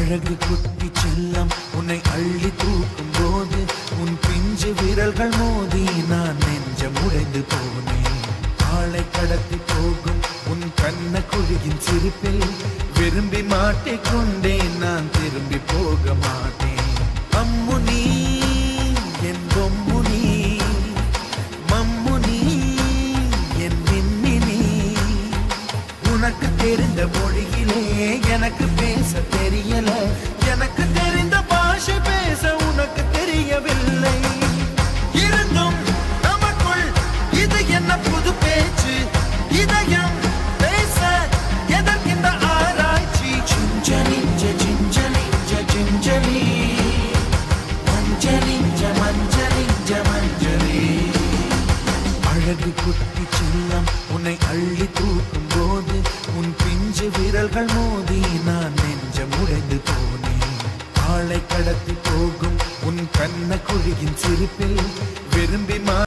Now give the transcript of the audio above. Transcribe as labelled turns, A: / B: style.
A: அழகு குட்டி செல்லம் உன்னை அள்ளி தூக்கும் போது உன் பிஞ்சு விரல்கள் மோதி நான் நெஞ்சம் உடைந்து போனேன். ஆளை கடத்தி போகும் உன் கண்ண குழியின் சிரிப்பில் விரும்பி மாட்டிக்கொண்டேன். நான் திரும்பி போக மாட்டேன். அம்முனி என் பொம்முனி, மம்முனி என் மின்மினி. உனக்கு தெரிந்த மொழியிலே எனக்கு பேச தெரியல. எனக்கு தெரிந்த பாஷை பேச உனக்கு தெரியவில்லை. இருந்தும் நமக்குள் இது என்ன புது பேச்சு? இதயம் பேச எதற்கின்ற ஆராய்ச்சி? சிஞ்சலிஞ்ச சிஞ்சலிஞ்ச சிஞ்சலி, மஞ்சளிஞ்ச மஞ்சளிஞ்ச மஞ்சளி. அழகு குட்டி செல்லம் உன்னை அள்ளி தூக்கும் போது உன் பிஞ்சு விரல்கள் மோதி நான் நெஞ்சம் உடைந்து போனேன். ஆளை கடத்தி போகும் உன் கண்ண குழியின் சிரிப்பில் விரும்பி